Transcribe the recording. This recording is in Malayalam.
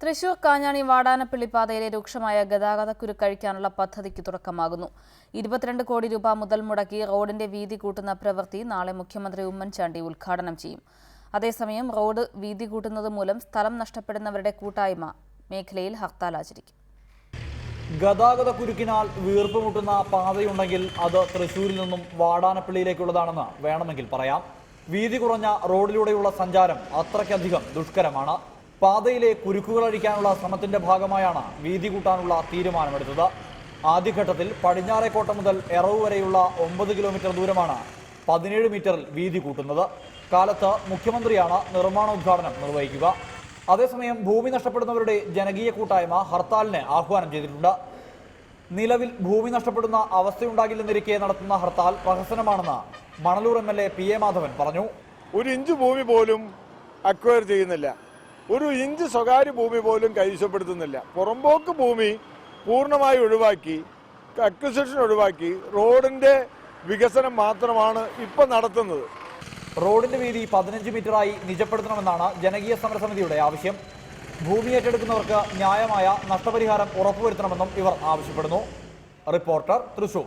തൃശൂർ കാഞ്ഞാണി വാടാനപ്പള്ളി പാതയിലെ രൂക്ഷമായ ഗതാഗതക്കുരുക്കഴിക്കാനുള്ള പദ്ധതിക്ക് തുടക്കമാകുന്നു. 22 കോടി രൂപ മുതൽ മുടക്കി റോഡിന്റെ വീതി കൂട്ടുന്ന പ്രവൃത്തി നാളെ മുഖ്യമന്ത്രി ഉമ്മൻചാണ്ടി ഉദ്ഘാടനം ചെയ്യും. അതേസമയം റോഡ് വീതി കൂട്ടുന്നത് മൂലം സ്ഥലം നഷ്ടപ്പെടുന്നവരുടെ കൂട്ടായ്മ മേഖലയിൽ ഹർത്താൽ ആചരിക്കും. ഗതാഗതക്കുരുക്കിനാൽ വീർപ്പുമുട്ടുന്ന പാതയുണ്ടെങ്കിൽ അത് തൃശൂരിൽ നിന്നും വാടാനപ്പള്ളിയിലേക്കുള്ളതാണെന്ന് വേണമെങ്കിൽ പറയാം. വീതി കുറഞ്ഞ റോഡിലൂടെയുള്ള സഞ്ചാരം അത്രയ്ക്കധികം ദുഷ്കരമാണ്. പാതയിലെ കുരുക്കുകളഴിക്കാനുള്ള ശ്രമത്തിന്റെ ഭാഗമായാണ് വീതി കൂട്ടാനുള്ള തീരുമാനമെടുത്തത്. ആദ്യഘട്ടത്തിൽ പടിഞ്ഞാറേക്കോട്ട മുതൽ എറവ് വരെയുള്ള 9 കിലോമീറ്റർ ദൂരമാണ് 17 മീറ്ററിൽ വീതി കൂട്ടുന്നത്. കാലത്ത് മുഖ്യമന്ത്രിയാണ് നിർമ്മാണോദ്ഘാടനം നിർവഹിക്കുക. അതേസമയം ഭൂമി നഷ്ടപ്പെടുന്നവരുടെ ജനകീയ കൂട്ടായ്മ ഹർത്താലിന് ആഹ്വാനം ചെയ്തിട്ടുണ്ട്. നിലവിൽ ഭൂമി നഷ്ടപ്പെടുന്ന അവസ്ഥയുണ്ടാകില്ലെന്നിരിക്കെ നടത്തുന്ന ഹർത്താൽ പ്രഹസനമാണെന്ന് മണലൂർ MLA PA മാധവൻ പറഞ്ഞു. 1 ഇഞ്ച് ഭൂമി പോലും അക്വയർ ചെയ്യുന്നില്ല, 1 ഇഞ്ച് സ്വകാര്യ ഭൂമി പോലും കൈവശപ്പെടുത്തുന്നില്ല. പുറമ്പോക്ക് ഭൂമി പൂർണ്ണമായി ഒഴിവാക്കി, അക്വിസിഷൻ ഒഴിവാക്കി റോഡിന്റെ വികസനം മാത്രമാണ് ഇപ്പം നടത്തുന്നത്. റോഡിന്റെ വീതി 15 മീറ്ററായി നിജപ്പെടുത്തണമെന്നാണ് ജനകീയ സമരസമിതിയുടെ ആവശ്യം. ഭൂമി ഏറ്റെടുക്കുന്നവർക്ക് ന്യായമായ നഷ്ടപരിഹാരം ഉറപ്പുവരുത്തണമെന്നും ഇവർ ആവശ്യപ്പെടുന്നു. റിപ്പോർട്ടർ, തൃശൂർ.